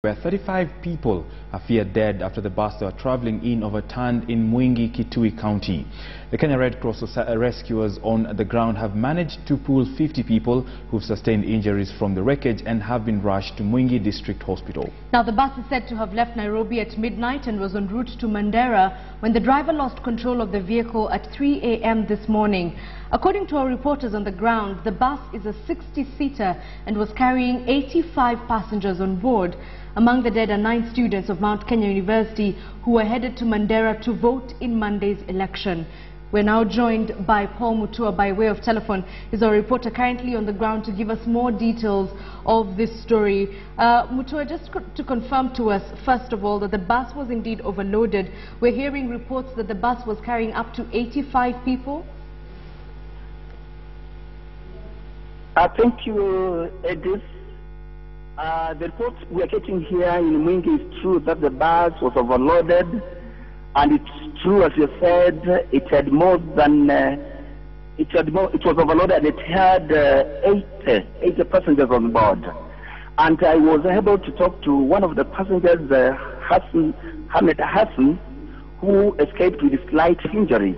Where 35 people are feared dead after the bus they were traveling in overturned in Mwingi County. The Kenya Red Cross rescuers on the ground have managed to pull 50 people who've sustained injuries from the wreckage and have been rushed to Mwingi District Hospital. Now the bus is said to have left Nairobi at midnight and was en route to Mandera when the driver lost control of the vehicle at 3 a.m. this morning. According to our reporters on the ground, the bus is a 60-seater and was carrying 85 passengers on board. Among the dead are 9 students of Mount Kenya University who were headed to Mandera to vote in Monday's election. We're now joined by Paul Mutua by way of telephone. He's our reporter currently on the ground to give us more details of this story. Mutua, just to confirm to us, first of all, that the bus was indeed overloaded. We're hearing reports that the bus was carrying up to 85 people. Thank you, Edith. The report we are getting here in Mwingi is true that the bus was overloaded, and it's true, as you said, it had more than it was overloaded, and it had 80 passengers on board. And I was able to talk to one of the passengers, Hamid Hassan, who escaped with slight injuries.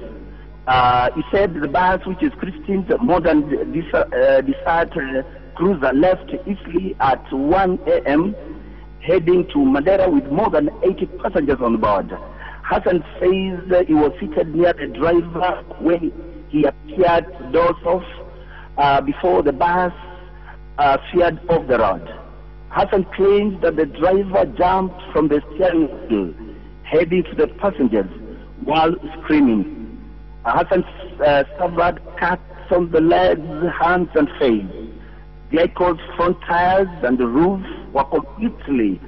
He said the bus, which is Christine's modern Desert cruiser, left Eastleigh at 1 a.m. heading to Mandera with more than 80 passengers on board. Hassan says he was seated near the driver when he appeared doors off before the bus veered off the road. Hassan claims that the driver jumped from the steering wheel heading to the passengers while screaming. Hassan suffered cuts on the legs, hands and face. The vehicle's front tires and the roof were completely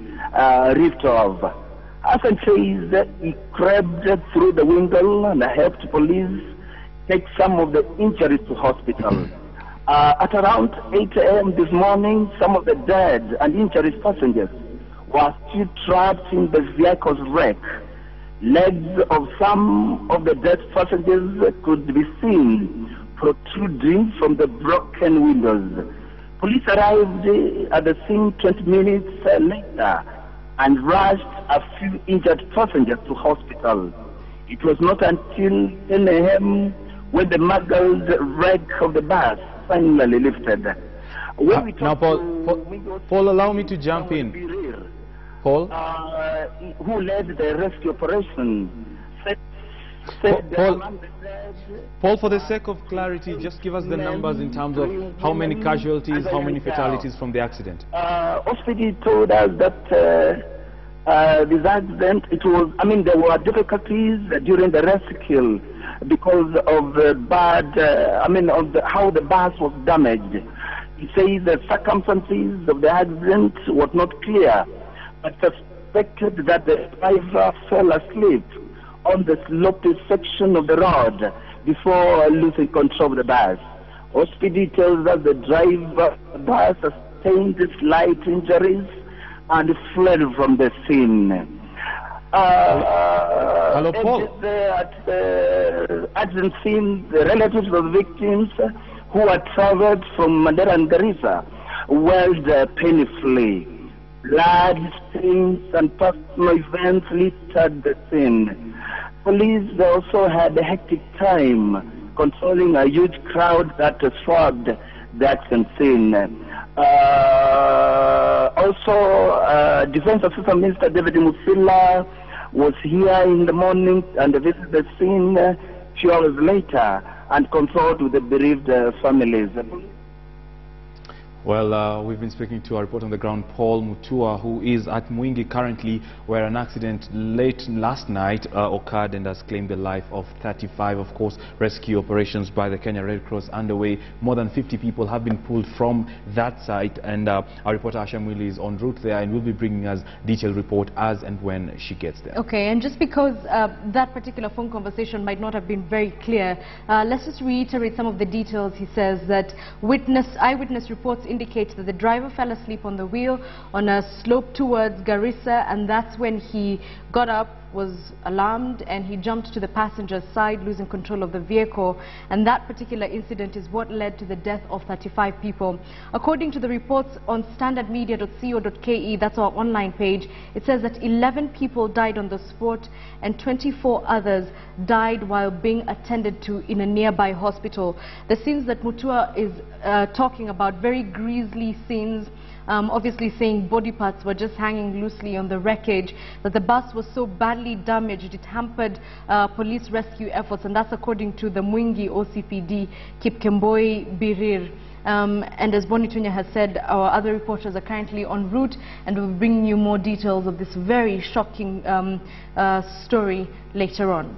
ripped off. Hassan says that he crept through the window and helped police take some of the injuries to hospital. At around 8 a.m. this morning, some of the dead and injured passengers were still trapped in the vehicle's wreck. Legs of some of the dead passengers could be seen protruding from the broken windows. Police arrived at the scene 20 minutes later and rushed a few injured passengers to hospital. It was not until 10 a.m. when the mangled wreck of the bus finally lifted. Now, Paul, allow me to jump in. Paul? Who led the rescue operation Paul, for the sake of clarity, just give us the numbers in terms of how many casualties, how many fatalities from the accident. Hospital told us that this accident, there were difficulties during the rescue because of the how the bus was damaged. He says the circumstances of the accident was not clear, but suspected that the driver fell asleep on the sloped section of the road before losing control of the bus. Hospital tells us the driver of the bus sustained slight injuries and fled from the scene. Hello, Paul. At the accident scene, the relatives of the victims who had traveled from Mandera and Garissa wailed painfully. Blood stains and personal events littered the scene. Police also had a hectic time controlling a huge crowd that swamped the accident scene. Also, Defense Assistant Minister David Musila was here in the morning and visited the scene a few hours later and consoled with the bereaved families. Well, we've been speaking to our reporter on the ground, Paul Mutua, who is at Mwingi currently, where an accident late last night occurred and has claimed the life of 35. Of course, rescue operations by the Kenya Red Cross underway. More than 50 people have been pulled from that site, and our reporter Asha Mwili is en route there and will be bringing us detailed report as and when she gets there. Okay, and just because that particular phone conversation might not have been very clear, let's just reiterate some of the details. He says that eyewitness reports indicates that the driver fell asleep on the wheel on a slope towards Garissa, and that's when he got up, was alarmed and he jumped to the passenger's side, losing control of the vehicle. And that particular incident is what led to the death of 35 people. According to the reports on standardmedia.co.ke, that's our online page, it says that 11 people died on the spot and 24 others died while being attended to in a nearby hospital. The scenes that Mutua is talking about, very grisly scenes, obviously saying body parts were just hanging loosely on the wreckage, that the bus was so badly damaged it hampered police rescue efforts, and that's according to the Mwingi OCPD, Kipkemboi Birir. And as Bonitunya has said, our other reporters are currently en route and will bring you more details of this very shocking story later on.